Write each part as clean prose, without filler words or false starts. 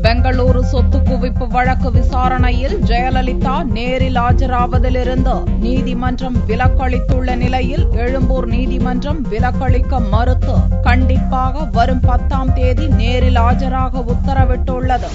பெங்களூரு சொத்து குவிப்பு வழக்கு விசாரணையில் ஜெயலலிதா நேரில் ஆஜராவதிலிருந்து நீதிமன்றம் விலக்களித்துள்ள நிலையில் எழும்பூர் நீதிமன்றம் விலக்களிக்க மறுத்து கண்டிப்பாக வரும் 10ஆம் தேதி நேரில் ஆஜராக உத்தரவிட்டுள்ளது.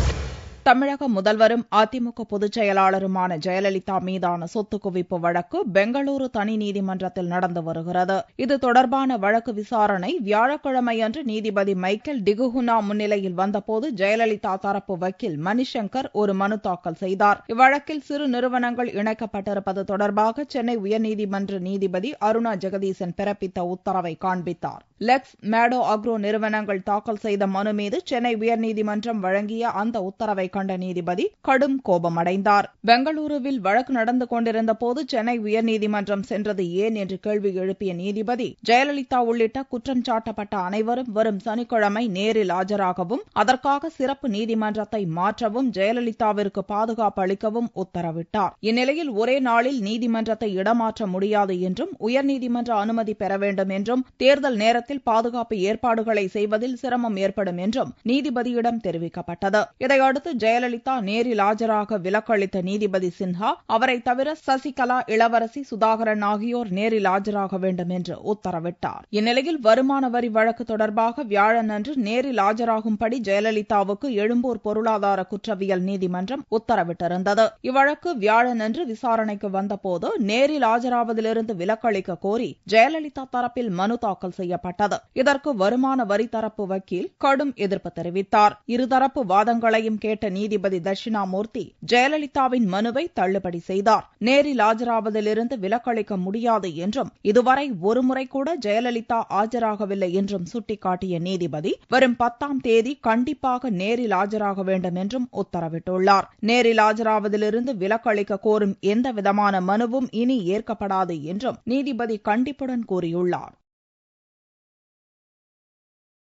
தமிழக முதல்வரும் அதிமுக பொதுச் செயலாளருமான ஜெயலலிதா மீதான சொத்து குவிப்பு வழக்கு பெங்களூரு தனி நீதிமன்றத்தில் நடந்து வருகிறது. இது தொடர்பான வழக்கு விசாரணை வியாழக்கிழமையன்று நீதிபதி மைக்கேல் டிகுஹுனா முன்னிலையில் வந்தபோது ஜெயலலிதா தரப்பு வக்கீல் மணிசங்கர் ஒரு மனு தாக்கல் செய்தார். இவ்வழக்கில் சிறு நிறுவனங்கள் இணைக்கப்பட்டிருப்பது தொடர்பாக சென்னை உயர்நீதிமன்ற நீதிபதி அருணா ஜெகதீசன் பிறப்பித்த உத்தரவை காண்பித்தார். லெக்ஸ் மேடோ அக்ரோ நிறுவனங்கள் தாக்கல் செய்த மனு மீது சென்னை உயர்நீதிமன்றம் வழங்கிய அந்த உத்தரவை கண்ட நீதிபதி கடும் கோபமடைந்தார். பெங்களூருவில் வழக்கு நடந்து கொண்டிருந்த போது சென்னை உயர்நீதிமன்றம் சென்றது ஏன் என்று கேள்வி எழுப்பிய நீதிபதி ஜெயலலிதா உள்ளிட்ட குற்றம் சாட்டப்பட்ட அனைவரும் வரும் சனிக்கிழமை நேரில் ஆஜராகவும் அதற்காக சிறப்பு நீதிமன்றத்தை மாற்றவும் ஜெயலலிதாவிற்கு பாதுகாப்பு அளிக்கவும் உத்தரவிட்டார். இந்நிலையில் ஒரே நாளில் நீதிமன்றத்தை இடமாற்ற முடியாது என்றும் உயர்நீதிமன்ற அனுமதி பெற வேண்டும் என்றும் தேர்தல் நேரத்தில் பாதுகாப்பு ஏற்பாடுகளை செய்வதில் சிரமம் ஏற்படும் என்றும் நீதிபதியிடம் தெரிவிக்கப்பட்டது. இதையடுத்து ஜெயலலிதா நேரில் ஆஜராக விலக்களித்த நீதிபதி சின்ஹா அவரை தவிர சசிகலா, இளவரசி, சுதாகரன் ஆகியோர் நேரில் ஆஜராக வேண்டும் என்று உத்தரவிட்டார். இந்நிலையில் வருமான வரி வழக்கு தொடர்பாக வியாழனன்று நேரில் ஆஜராகும்படி ஜெயலலிதாவுக்கு எழும்பூர் பொருளாதார குற்றவியல் நீதிமன்றம் உத்தரவிட்டிருந்தது. இவ்வழக்கு வியாழனன்று விசாரணைக்கு வந்தபோது நேரில் ஆஜராவதிலிருந்து விலக்களிக்க கோரி ஜெயலலிதா தரப்பில் மனு தாக்கல் செய்யப்பட்டது. இதற்கு வருமான வரி தரப்பு வக்கீல் கடும் எதிர்ப்பு தெரிவித்தார். இருதரப்பு வாதங்களையும் கேட்ட நீதிபதி தட்சிணாமூர்த்தி ஜெயலலிதாவின் மனுவை தள்ளுபடி செய்தார். நேரில் ஆஜராவதிலிருந்து விலக்களிக்க முடியாது என்றும் இதுவரை ஒருமுறை கூட ஜெயலலிதா ஆஜராகவில்லை என்றும் சுட்டிக்காட்டிய நீதிபதி வரும் 10ஆம் தேதி கண்டிப்பாக நேரில் ஆஜராக வேண்டும் என்றும் உத்தரவிட்டுள்ளார். நேரில் ஆஜராவதிலிருந்து விலக்களிக்க கோரும் எந்தவிதமான மனுவும் இனி ஏற்கப்படாது என்றும் நீதிபதி கண்டிப்புடன் கூறியுள்ளார்.